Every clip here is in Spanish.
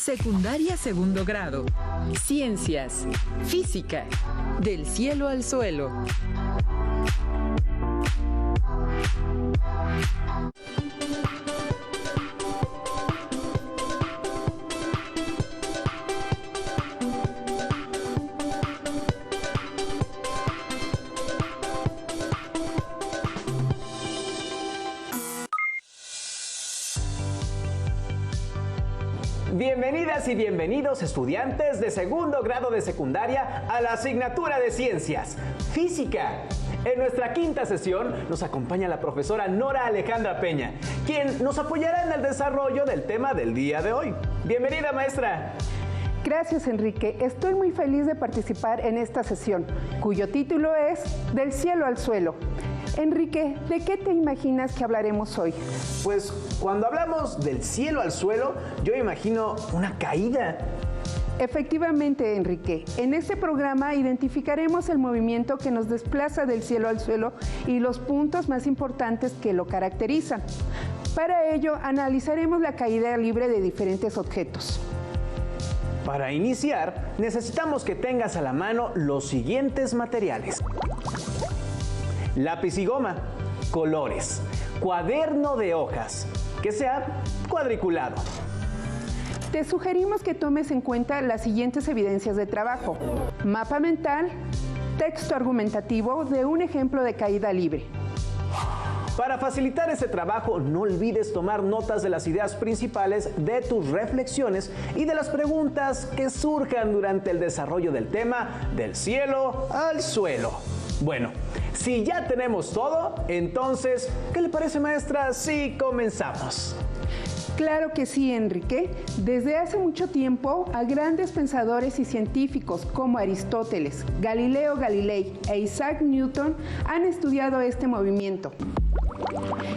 Secundaria segundo grado. Ciencias. Física. Del cielo al suelo. Bienvenidas y bienvenidos estudiantes de segundo grado de secundaria a la asignatura de Ciencias, Física. En nuestra quinta sesión nos acompaña la profesora Nora Alejandra Peña, quien nos apoyará en el desarrollo del tema del día de hoy. Bienvenida, maestra. Gracias, Enrique. Estoy muy feliz de participar en esta sesión, cuyo título es Del cielo al suelo. Enrique, ¿de qué te imaginas que hablaremos hoy? Pues cuando hablamos del cielo al suelo, yo imagino una caída. Efectivamente, Enrique. En este programa identificaremos el movimiento que nos desplaza del cielo al suelo y los puntos más importantes que lo caracterizan. Para ello, analizaremos la caída libre de diferentes objetos. Para iniciar, necesitamos que tengas a la mano los siguientes materiales: lápiz y goma, colores, cuaderno de hojas, que sea cuadriculado. Te sugerimos que tomes en cuenta las siguientes evidencias de trabajo: mapa mental, texto argumentativo de un ejemplo de caída libre. Para facilitar ese trabajo, no olvides tomar notas de las ideas principales de tus reflexiones y de las preguntas que surjan durante el desarrollo del tema del cielo al suelo. Bueno, si ya tenemos todo, entonces, ¿qué le parece, maestra, si comenzamos? Claro que sí, Enrique. Desde hace mucho tiempo, a grandes pensadores y científicos como Aristóteles, Galileo Galilei e Isaac Newton han estudiado este movimiento.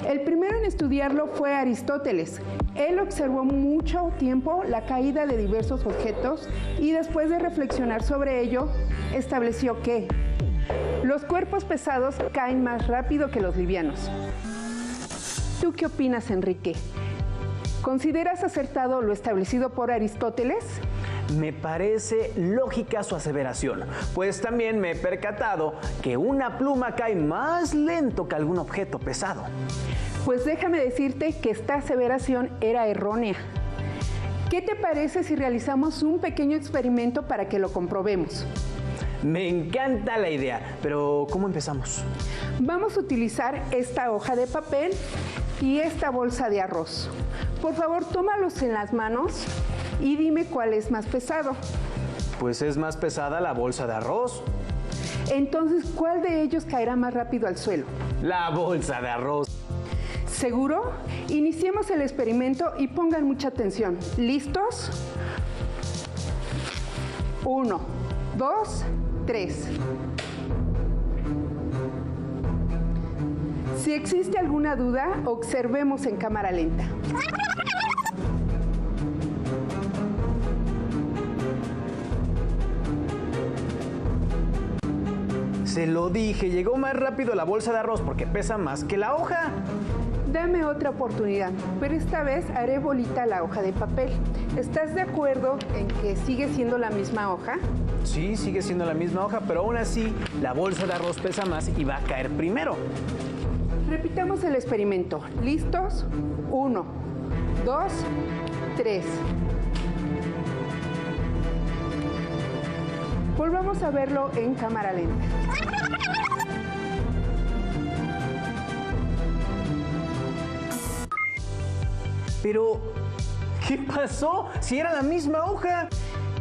El primero en estudiarlo fue Aristóteles. Él observó mucho tiempo la caída de diversos objetos y después de reflexionar sobre ello, estableció que los cuerpos pesados caen más rápido que los livianos. ¿Tú qué opinas, Enrique? ¿Consideras acertado lo establecido por Aristóteles? Me parece lógica su aseveración, pues también me he percatado que una pluma cae más lento que algún objeto pesado. Pues déjame decirte que esta aseveración era errónea. ¿Qué te parece si realizamos un pequeño experimento para que lo comprobemos? Me encanta la idea, pero ¿cómo empezamos? Vamos a utilizar esta hoja de papel y esta bolsa de arroz. Por favor, tómalos en las manos y dime cuál es más pesado. Pues es más pesada la bolsa de arroz. Entonces, ¿cuál de ellos caerá más rápido al suelo? La bolsa de arroz. ¿Seguro? Iniciemos el experimento y pongan mucha atención. ¿Listos? 1, 2, 3. Si existe alguna duda, observemos en cámara lenta. Se lo dije, llegó más rápido la bolsa de arroz porque pesa más que la hoja. Dame otra oportunidad, pero esta vez haré bolita la hoja de papel. ¿Estás de acuerdo en que sigue siendo la misma hoja? Sí, sigue siendo la misma hoja, pero aún así la bolsa de arroz pesa más y va a caer primero. Repitamos el experimento. ¿Listos? 1, 2, 3. Volvamos a verlo en cámara lenta. Pero, ¿qué pasó? Si era la misma hoja.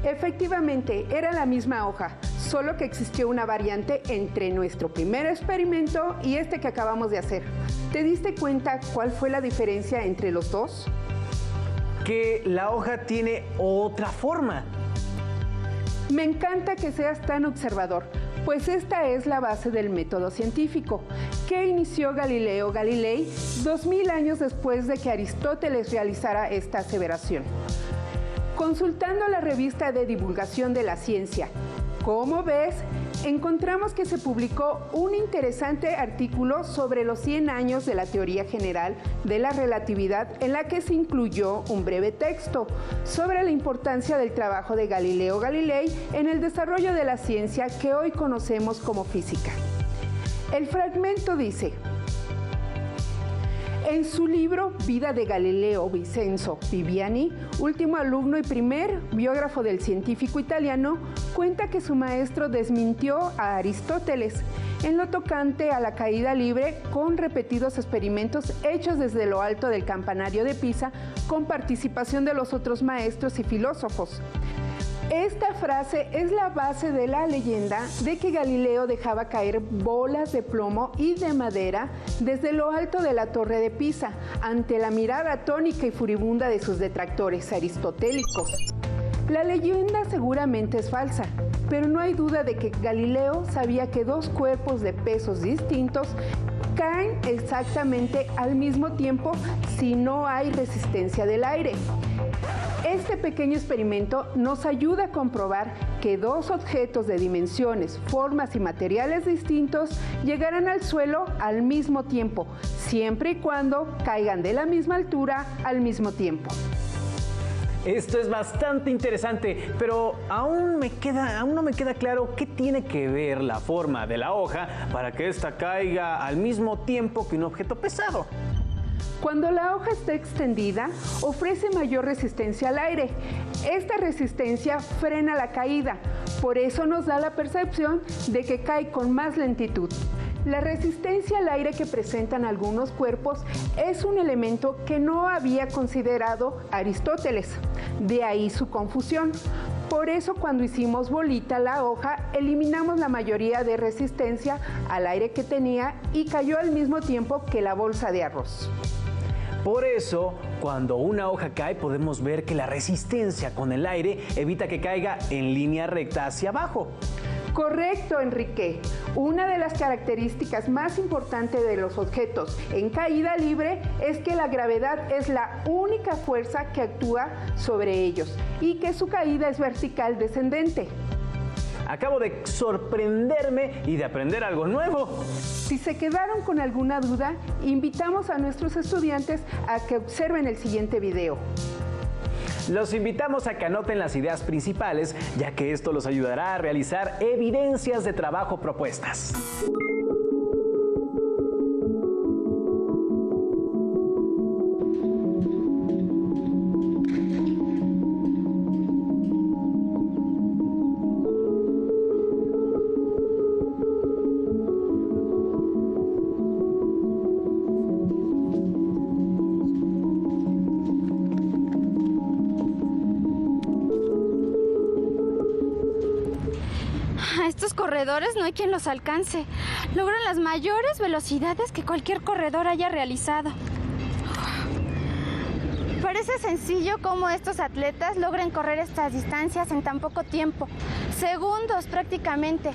Efectivamente, era la misma hoja, solo que existió una variante entre nuestro primer experimento y este que acabamos de hacer. ¿Te diste cuenta cuál fue la diferencia entre los dos? Que la hoja tiene otra forma. Me encanta que seas tan observador, pues esta es la base del método científico, que inició Galileo Galilei 2000 años después de que Aristóteles realizara esta aseveración. Consultando la revista de divulgación de la ciencia, Como ves, encontramos que se publicó un interesante artículo sobre los 100 años de la teoría general de la relatividad, en la que se incluyó un breve texto sobre la importancia del trabajo de Galileo Galilei en el desarrollo de la ciencia que hoy conocemos como física. El fragmento dice: en su libro Vida de Galileo, Vincenzo Viviani, último alumno y primer biógrafo del científico italiano, cuenta que su maestro desmintió a Aristóteles en lo tocante a la caída libre con repetidos experimentos hechos desde lo alto del campanario de Pisa con participación de los otros maestros y filósofos. Esta frase es la base de la leyenda de que Galileo dejaba caer bolas de plomo y de madera desde lo alto de la torre de Pisa, ante la mirada atónica y furibunda de sus detractores aristotélicos. La leyenda seguramente es falsa, pero no hay duda de que Galileo sabía que dos cuerpos de pesos distintos caen exactamente al mismo tiempo si no hay resistencia del aire. Este pequeño experimento nos ayuda a comprobar que dos objetos de dimensiones, formas y materiales distintos llegarán al suelo al mismo tiempo, siempre y cuando caigan de la misma altura al mismo tiempo. Esto es bastante interesante, pero aún no me queda claro qué tiene que ver la forma de la hoja para que ésta caiga al mismo tiempo que un objeto pesado. Cuando la hoja está extendida, ofrece mayor resistencia al aire. Esta resistencia frena la caída, por eso nos da la percepción de que cae con más lentitud. La resistencia al aire que presentan algunos cuerpos es un elemento que no había considerado Aristóteles, de ahí su confusión. Por eso, cuando hicimos bolita la hoja, eliminamos la mayoría de resistencia al aire que tenía y cayó al mismo tiempo que la bolsa de arroz. Por eso, cuando una hoja cae, podemos ver que la resistencia con el aire evita que caiga en línea recta hacia abajo. Correcto, Enrique. Una de las características más importantes de los objetos en caída libre es que la gravedad es la única fuerza que actúa sobre ellos y que su caída es vertical descendente. Acabo de sorprenderme y de aprender algo nuevo. Si se quedaron con alguna duda, invitamos a nuestros estudiantes a que observen el siguiente video. Los invitamos a que anoten las ideas principales, ya que esto los ayudará a realizar evidencias de trabajo propuestas. Estos corredores no hay quien los alcance. Logran las mayores velocidades que cualquier corredor haya realizado. Parece sencillo cómo estos atletas logran correr estas distancias en tan poco tiempo. Segundos prácticamente.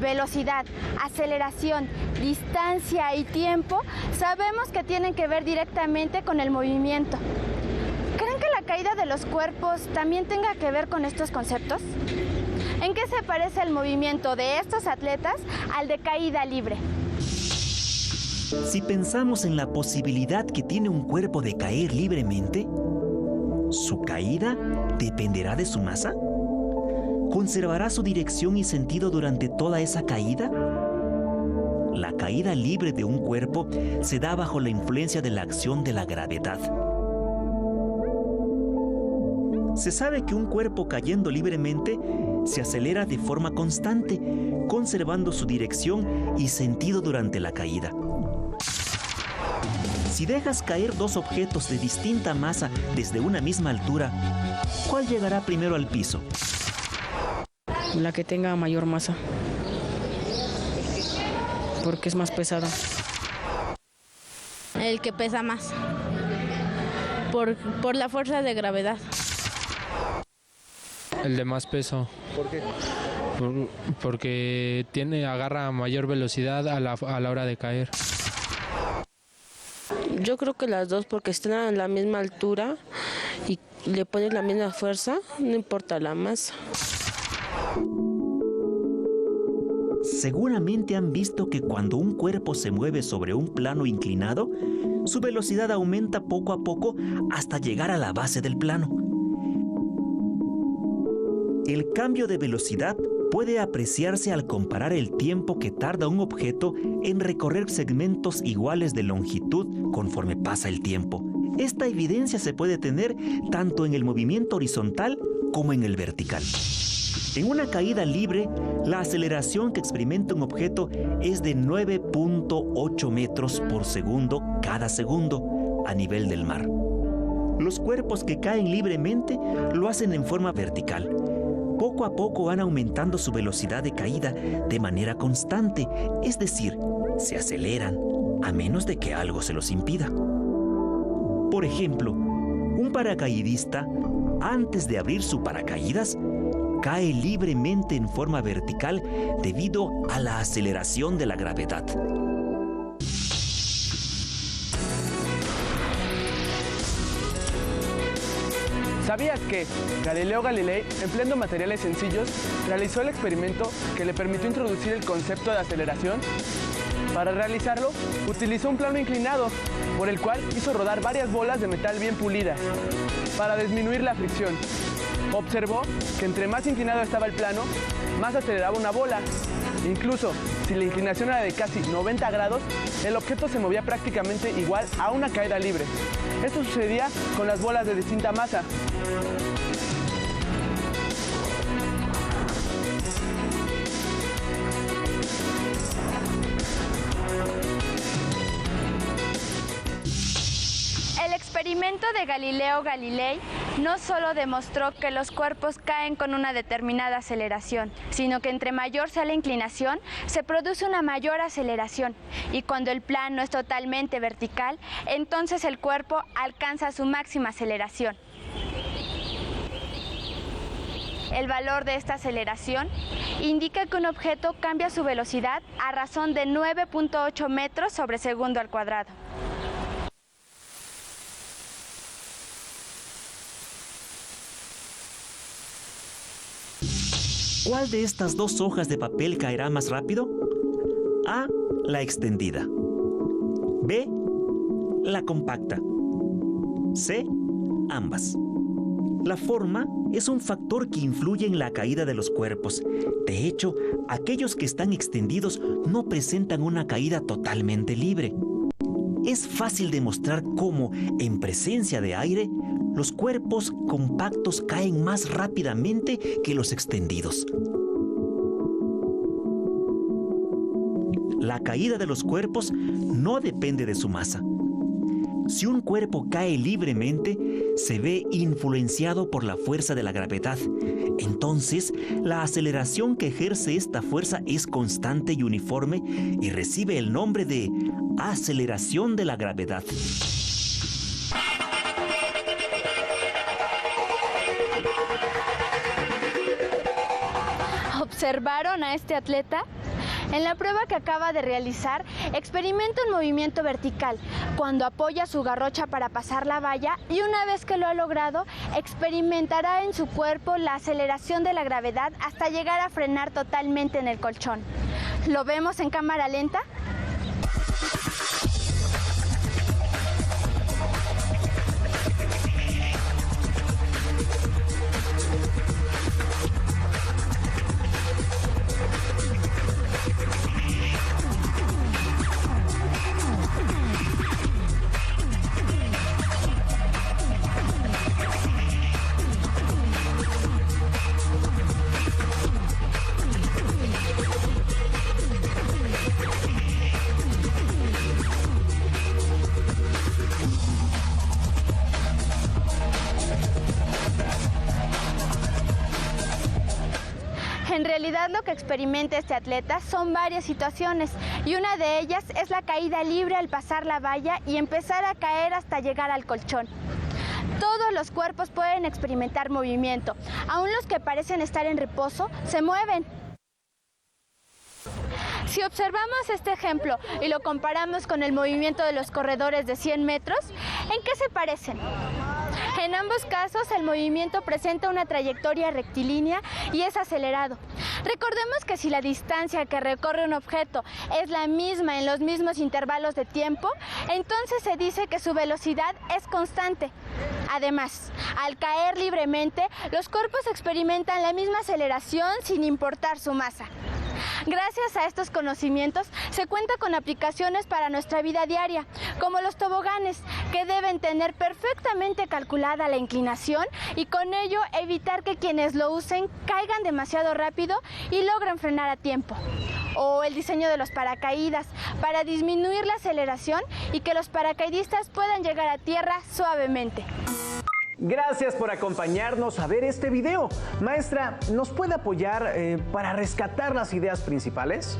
Velocidad, aceleración, distancia y tiempo sabemos que tienen que ver directamente con el movimiento. ¿Creen que la caída de los cuerpos también tenga que ver con estos conceptos? ¿En qué se parece el movimiento de estos atletas al de caída libre? Si pensamos en la posibilidad que tiene un cuerpo de caer libremente, ¿su caída dependerá de su masa? ¿Conservará su dirección y sentido durante toda esa caída? La caída libre de un cuerpo se da bajo la influencia de la acción de la gravedad. Se sabe que un cuerpo cayendo libremente se acelera de forma constante, conservando su dirección y sentido durante la caída. Si dejas caer dos objetos de distinta masa desde una misma altura, ¿cuál llegará primero al piso? La que tenga mayor masa, porque es más pesada. El que pesa más, por la fuerza de gravedad. El de más peso. ¿Por qué? Porque agarra mayor velocidad a la hora de caer. Yo creo que las dos, porque están a la misma altura y le pones la misma fuerza, no importa la masa. Seguramente han visto que cuando un cuerpo se mueve sobre un plano inclinado, su velocidad aumenta poco a poco hasta llegar a la base del plano. El cambio de velocidad puede apreciarse al comparar el tiempo que tarda un objeto en recorrer segmentos iguales de longitud conforme pasa el tiempo. Esta evidencia se puede tener tanto en el movimiento horizontal como en el vertical. En una caída libre, la aceleración que experimenta un objeto es de 9.8 metros por segundo cada segundo a nivel del mar. Los cuerpos que caen libremente lo hacen en forma vertical. Poco a poco van aumentando su velocidad de caída de manera constante, es decir, se aceleran, a menos de que algo se los impida. Por ejemplo, un paracaidista, antes de abrir su paracaídas, cae libremente en forma vertical debido a la aceleración de la gravedad. ¿Sabías que Galileo Galilei, empleando materiales sencillos, realizó el experimento que le permitió introducir el concepto de aceleración? Para realizarlo, utilizó un plano inclinado, por el cual hizo rodar varias bolas de metal bien pulidas, para disminuir la fricción. Observó que entre más inclinado estaba el plano, más aceleraba una bola. Incluso, si la inclinación era de casi 90 grados, el objeto se movía prácticamente igual a una caída libre. Esto sucedía con las bolas de distinta masa. El experimento de Galileo Galilei no solo demostró que los cuerpos caen con una determinada aceleración, sino que entre mayor sea la inclinación, se produce una mayor aceleración. Y cuando el plano es totalmente vertical, entonces el cuerpo alcanza su máxima aceleración. El valor de esta aceleración indica que un objeto cambia su velocidad a razón de 9.8 metros sobre segundo al cuadrado. ¿Cuál de estas dos hojas de papel caerá más rápido? A, la extendida. B, la compacta. C, ambas. La forma es un factor que influye en la caída de los cuerpos. De hecho, aquellos que están extendidos no presentan una caída totalmente libre. Es fácil demostrar cómo, en presencia de aire, los cuerpos compactos caen más rápidamente que los extendidos. La caída de los cuerpos no depende de su masa. Si un cuerpo cae libremente, se ve influenciado por la fuerza de la gravedad. Entonces, la aceleración que ejerce esta fuerza es constante y uniforme y recibe el nombre de aceleración de la gravedad. ¿Observaron a este atleta? En la prueba que acaba de realizar, experimenta un movimiento vertical cuando apoya su garrocha para pasar la valla y una vez que lo ha logrado, experimentará en su cuerpo la aceleración de la gravedad hasta llegar a frenar totalmente en el colchón. ¿Lo vemos en cámara lenta? En realidad lo que experimenta este atleta son varias situaciones y una de ellas es la caída libre al pasar la valla y empezar a caer hasta llegar al colchón. Todos los cuerpos pueden experimentar movimiento, aun los que parecen estar en reposo se mueven. Si observamos este ejemplo y lo comparamos con el movimiento de los corredores de 100 metros, ¿en qué se parecen? En ambos casos el movimiento presenta una trayectoria rectilínea y es acelerado. Recordemos que si la distancia que recorre un objeto es la misma en los mismos intervalos de tiempo, entonces se dice que su velocidad es constante. Además, al caer libremente, los cuerpos experimentan la misma aceleración sin importar su masa. Gracias a estos conocimientos se cuenta con aplicaciones para nuestra vida diaria, como los toboganes, que deben tener perfectamente calculada la inclinación y con ello evitar que quienes lo usen caigan demasiado rápido y logren frenar a tiempo. O el diseño de los paracaídas, para disminuir la aceleración y que los paracaidistas puedan llegar a tierra suavemente. Gracias por acompañarnos a ver este video. Maestra, ¿nos puede apoyar para rescatar las ideas principales?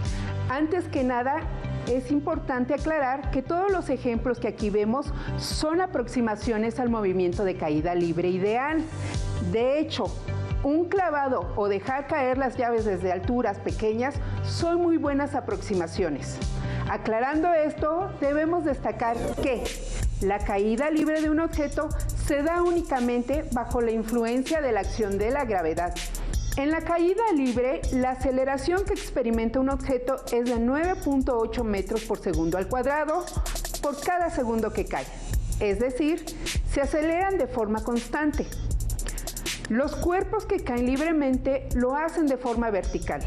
Antes que nada, es importante aclarar que todos los ejemplos que aquí vemos son aproximaciones al movimiento de caída libre ideal. De hecho, un clavado o dejar caer las llaves desde alturas pequeñas son muy buenas aproximaciones. Aclarando esto, debemos destacar que la caída libre de un objeto se da únicamente bajo la influencia de la acción de la gravedad. En la caída libre, la aceleración que experimenta un objeto es de 9.8 metros por segundo al cuadrado por cada segundo que cae. Es decir, se aceleran de forma constante. Los cuerpos que caen libremente lo hacen de forma vertical.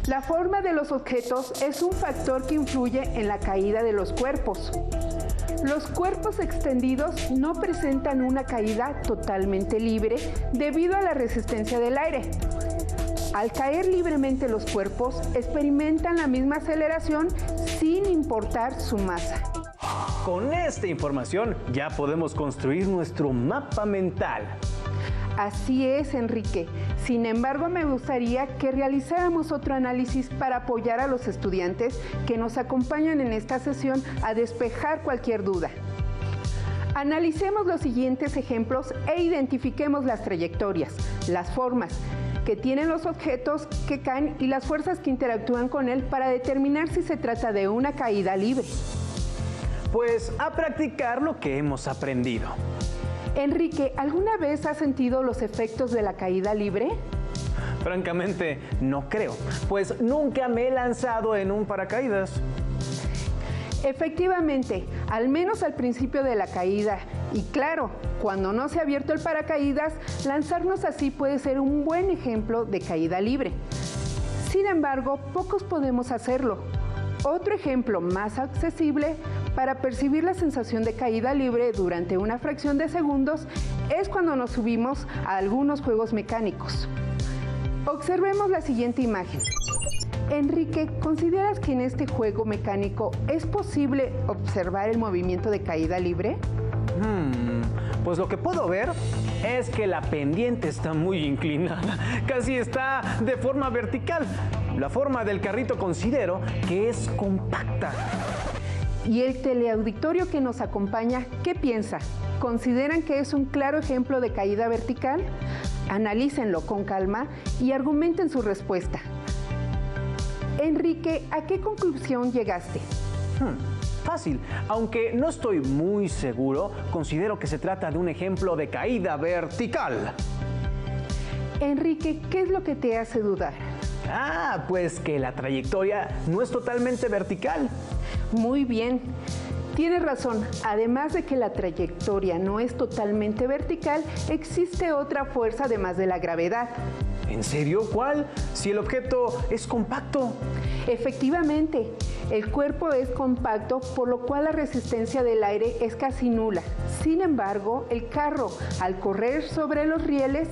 La forma de los objetos es un factor que influye en la caída de los cuerpos. Los cuerpos extendidos no presentan una caída totalmente libre debido a la resistencia del aire. Al caer libremente los cuerpos experimentan la misma aceleración sin importar su masa. Con esta información ya podemos construir nuestro mapa mental. Así es, Enrique. Sin embargo, me gustaría que realizáramos otro análisis para apoyar a los estudiantes que nos acompañan en esta sesión a despejar cualquier duda. Analicemos los siguientes ejemplos e identifiquemos las trayectorias, las formas que tienen los objetos que caen y las fuerzas que interactúan con él para determinar si se trata de una caída libre. Pues a practicar lo que hemos aprendido. Enrique, ¿alguna vez has sentido los efectos de la caída libre? Francamente, no creo, pues nunca me he lanzado en un paracaídas. Efectivamente, al menos al principio de la caída. Y claro, cuando no se ha abierto el paracaídas, lanzarnos así puede ser un buen ejemplo de caída libre. Sin embargo, pocos podemos hacerlo. Otro ejemplo más accesible para percibir la sensación de caída libre durante una fracción de segundos es cuando nos subimos a algunos juegos mecánicos. Observemos la siguiente imagen. Enrique, ¿consideras que en este juego mecánico es posible observar el movimiento de caída libre? Pues lo que puedo ver es que la pendiente está muy inclinada, casi está de forma vertical. La forma del carrito considero que es compacta. ¿Y el teleauditorio que nos acompaña, qué piensa? ¿Consideran que es un claro ejemplo de caída vertical? Analícenlo con calma y argumenten su respuesta. Enrique, ¿a qué conclusión llegaste? Fácil, aunque no estoy muy seguro, considero que se trata de un ejemplo de caída vertical. Enrique, ¿qué es lo que te hace dudar? Pues que la trayectoria no es totalmente vertical. Muy bien, tienes razón. Además de que la trayectoria no es totalmente vertical, existe otra fuerza además de la gravedad. ¿En serio? ¿Cuál? Si el objeto es compacto. Efectivamente, el cuerpo es compacto, por lo cual la resistencia del aire es casi nula. Sin embargo, el carro, al correr sobre los rieles,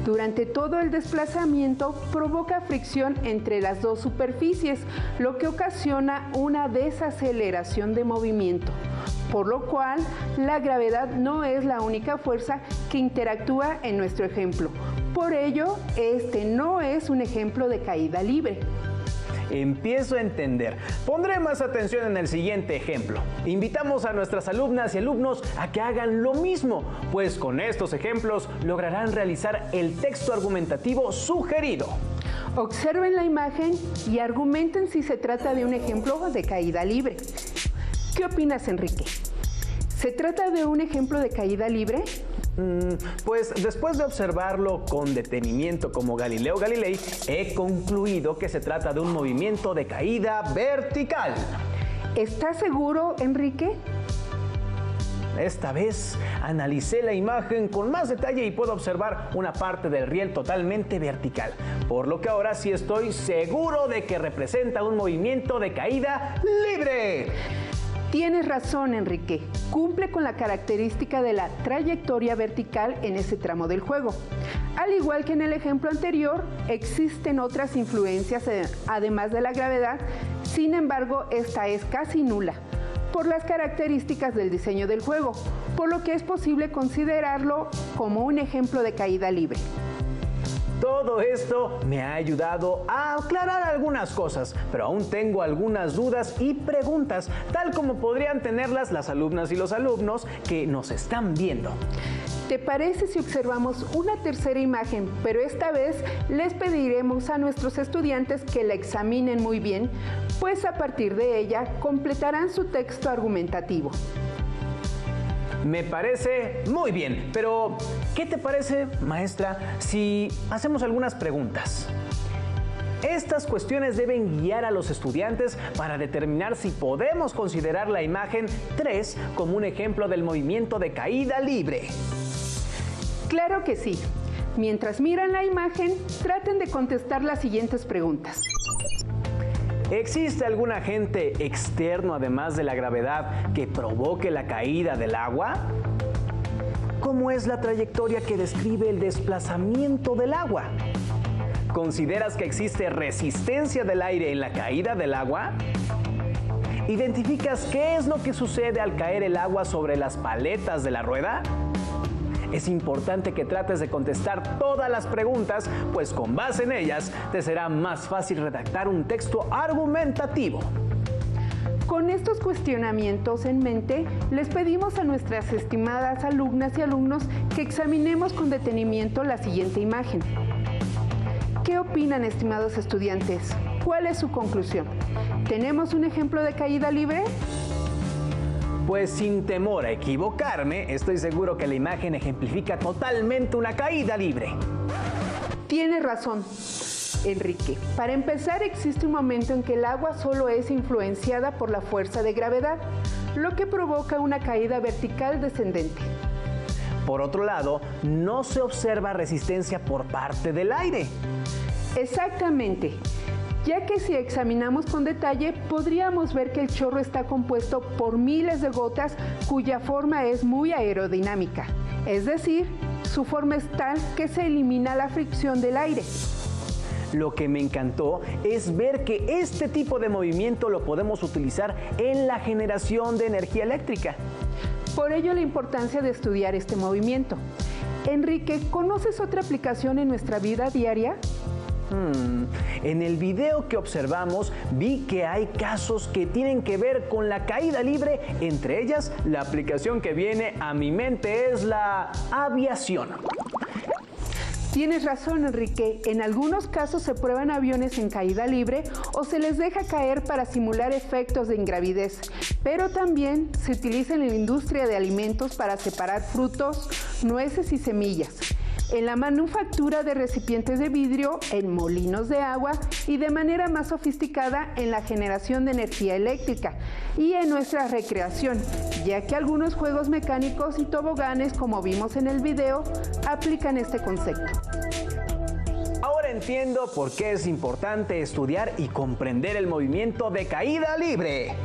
durante todo el desplazamiento provoca fricción entre las dos superficies, lo que ocasiona una desaceleración de movimiento, por lo cual la gravedad no es la única fuerza que interactúa en nuestro ejemplo. Por ello, este no es un ejemplo de caída libre. Empiezo a entender. Pondré más atención en el siguiente ejemplo. Invitamos a nuestras alumnas y alumnos a que hagan lo mismo, pues con estos ejemplos lograrán realizar el texto argumentativo sugerido. Observen la imagen y argumenten si se trata de un ejemplo de caída libre. ¿Qué opinas, Enrique? ¿Se trata de un ejemplo de caída libre? Pues después de observarlo con detenimiento como Galileo Galilei, he concluido que se trata de un movimiento de caída vertical. ¿Estás seguro, Enrique? Esta vez analicé la imagen con más detalle y puedo observar una parte del riel totalmente vertical, por lo que ahora sí estoy seguro de que representa un movimiento de caída libre. Tienes razón, Enrique. Cumple con la característica de la trayectoria vertical en ese tramo del juego. Al igual que en el ejemplo anterior, existen otras influencias además de la gravedad, sin embargo, esta es casi nula por las características del diseño del juego, por lo que es posible considerarlo como un ejemplo de caída libre. Todo esto me ha ayudado a aclarar algunas cosas, pero aún tengo algunas dudas y preguntas, tal como podrían tenerlas las alumnas y los alumnos que nos están viendo. ¿Te parece si observamos una tercera imagen, pero esta vez les pediremos a nuestros estudiantes que la examinen muy bien, pues a partir de ella completarán su texto argumentativo? Me parece muy bien, pero ¿qué te parece, maestra, si hacemos algunas preguntas? Estas cuestiones deben guiar a los estudiantes para determinar si podemos considerar la imagen 3 como un ejemplo del movimiento de caída libre. Claro que sí. Mientras miran la imagen, traten de contestar las siguientes preguntas. ¿Existe algún agente externo además de la gravedad que provoque la caída del agua? ¿Cómo es la trayectoria que describe el desplazamiento del agua? ¿Consideras que existe resistencia del aire en la caída del agua? ¿Identificas qué es lo que sucede al caer el agua sobre las paletas de la rueda? Es importante que trates de contestar todas las preguntas, pues con base en ellas te será más fácil redactar un texto argumentativo. Con estos cuestionamientos en mente, les pedimos a nuestras estimadas alumnas y alumnos que examinemos con detenimiento la siguiente imagen. ¿Qué opinan, estimados estudiantes? ¿Cuál es su conclusión? ¿Tenemos un ejemplo de caída libre? Pues sin temor a equivocarme, estoy seguro que la imagen ejemplifica totalmente una caída libre. Tienes razón, Enrique. Para empezar, existe un momento en que el agua solo es influenciada por la fuerza de gravedad, lo que provoca una caída vertical descendente. Por otro lado, no se observa resistencia por parte del aire. Exactamente. Ya que si examinamos con detalle, podríamos ver que el chorro está compuesto por miles de gotas cuya forma es muy aerodinámica. Es decir, su forma es tal que se elimina la fricción del aire. Lo que me encantó es ver que este tipo de movimiento lo podemos utilizar en la generación de energía eléctrica. Por ello la importancia de estudiar este movimiento. Enrique, ¿conoces otra aplicación en nuestra vida diaria? En el video que observamos vi que hay casos que tienen que ver con la caída libre. Entre ellas, la aplicación que viene a mi mente es la aviación. Tienes razón, Enrique. En algunos casos se prueban aviones en caída libre o se les deja caer para simular efectos de ingravidez. Pero también se utiliza en la industria de alimentos para separar frutos, nueces y semillas, en la manufactura de recipientes de vidrio, en molinos de agua y de manera más sofisticada en la generación de energía eléctrica y en nuestra recreación, ya que algunos juegos mecánicos y toboganes, como vimos en el video, aplican este concepto. Ahora entiendo por qué es importante estudiar y comprender el movimiento de caída libre.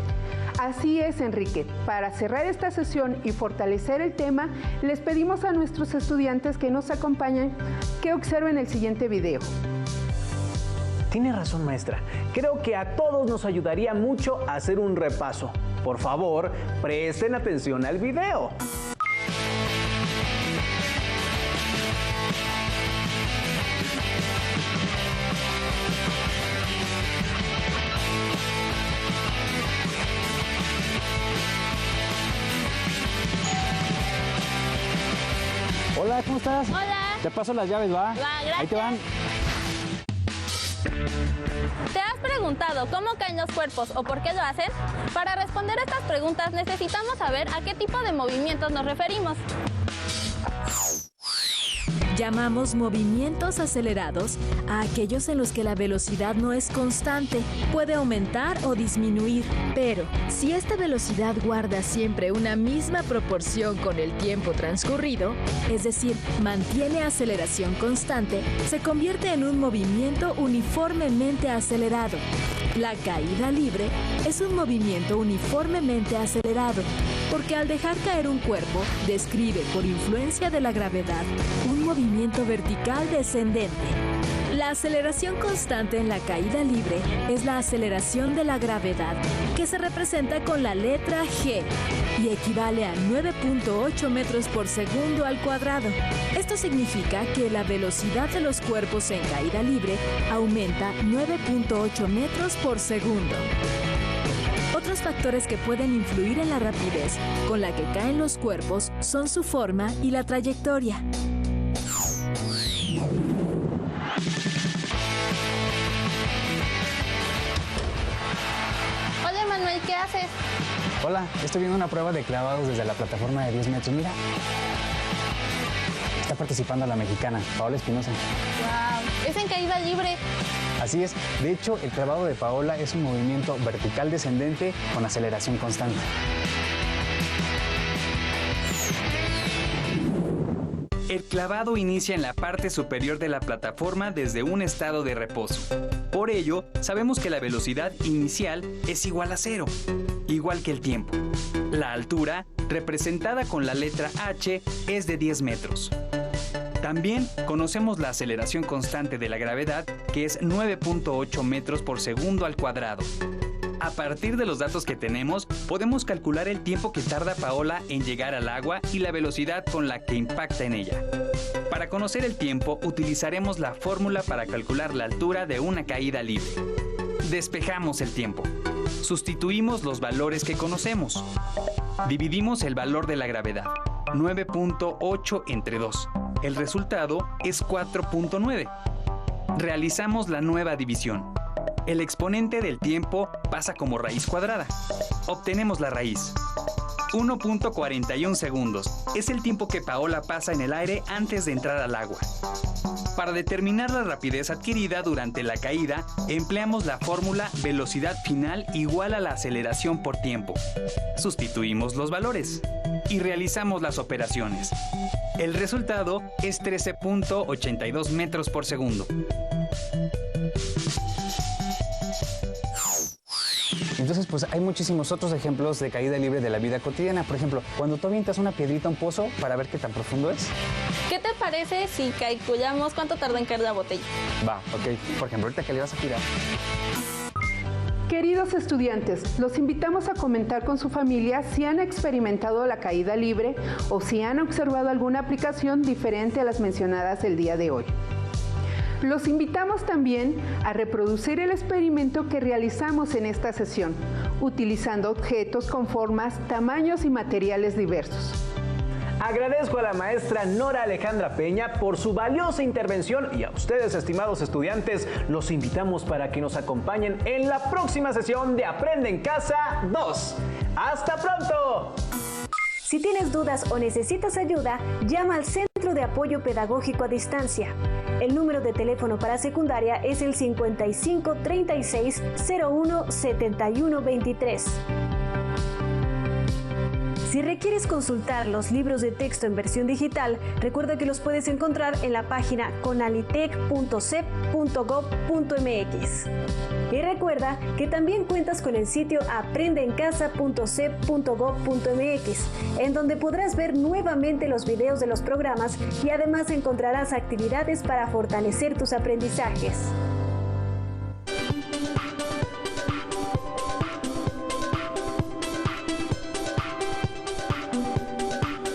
Así es, Enrique. Para cerrar esta sesión y fortalecer el tema, les pedimos a nuestros estudiantes que nos acompañen que observen el siguiente video. Tiene razón, maestra. Creo que a todos nos ayudaría mucho hacer un repaso. Por favor, presten atención al video. Hola, ¿cómo estás? Hola. Te paso las llaves, ¿va? Va, gracias. Ahí te van. ¿Te has preguntado cómo caen los cuerpos o por qué lo hacen? Para responder estas preguntas necesitamos saber a qué tipo de movimientos nos referimos. Llamamos movimientos acelerados a aquellos en los que la velocidad no es constante, puede aumentar o disminuir. Pero, si esta velocidad guarda siempre una misma proporción con el tiempo transcurrido, es decir, mantiene aceleración constante, se convierte en un movimiento uniformemente acelerado. La caída libre es un movimiento uniformemente acelerado, porque al dejar caer un cuerpo, describe por influencia de la gravedad un movimiento vertical descendente. La aceleración constante en la caída libre es la aceleración de la gravedad, que se representa con la letra G y equivale a 9.8 metros por segundo al cuadrado. Esto significa que la velocidad de los cuerpos en caída libre aumenta 9.8 metros por segundo. Otros factores que pueden influir en la rapidez con la que caen los cuerpos son su forma y la trayectoria. Hola Manuel, ¿qué haces? Hola, estoy viendo una prueba de clavados desde la plataforma de 10 metros. Mira, está participando la mexicana, Paola Espinosa. ¡Wow! Es en caída libre. Así es, de hecho, el clavado de Paola es un movimiento vertical descendente con aceleración constante. El clavado inicia en la parte superior de la plataforma desde un estado de reposo. Por ello, sabemos que la velocidad inicial es igual a 0, igual que el tiempo. La altura, representada con la letra H, es de 10 metros. También conocemos la aceleración constante de la gravedad, que es 9.8 metros por segundo al cuadrado. A partir de los datos que tenemos, podemos calcular el tiempo que tarda Paola en llegar al agua y la velocidad con la que impacta en ella. Para conocer el tiempo, utilizaremos la fórmula para calcular la altura de una caída libre. Despejamos el tiempo. Sustituimos los valores que conocemos. Dividimos el valor de la gravedad, 9.8 entre 2. El resultado es 4.9. Realizamos la nueva división. El exponente del tiempo pasa como raíz cuadrada. Obtenemos la raíz. 1.41 segundos es el tiempo que Paola pasa en el aire antes de entrar al agua. Para determinar la rapidez adquirida durante la caída, empleamos la fórmula velocidad final igual a la aceleración por tiempo. Sustituimos los valores y realizamos las operaciones. El resultado es 13.82 metros por segundo. Entonces, pues hay muchísimos otros ejemplos de caída libre de la vida cotidiana. Por ejemplo, cuando tú avientas una piedrita a un pozo para ver qué tan profundo es. ¿Qué te parece si calculamos cuánto tarda en caer la botella? Va, ok. Por ejemplo, ahorita que le vas a tirar. Queridos estudiantes, los invitamos a comentar con su familia si han experimentado la caída libre o si han observado alguna aplicación diferente a las mencionadas el día de hoy. Los invitamos también a reproducir el experimento que realizamos en esta sesión, utilizando objetos con formas, tamaños y materiales diversos. Agradezco a la maestra Nora Alejandra Peña por su valiosa intervención y a ustedes, estimados estudiantes, los invitamos para que nos acompañen en la próxima sesión de Aprende en Casa 2. ¡Hasta pronto! Si tienes dudas o necesitas ayuda, llama al Centro de Apoyo Pedagógico a Distancia. El número de teléfono para secundaria es el 55 36 01 71 23. Si requieres consultar los libros de texto en versión digital, recuerda que los puedes encontrar en la página conalitec.cep.gov.mx. Y recuerda que también cuentas con el sitio aprendeencasa.cep.gov.mx, en donde podrás ver nuevamente los videos de los programas y además encontrarás actividades para fortalecer tus aprendizajes.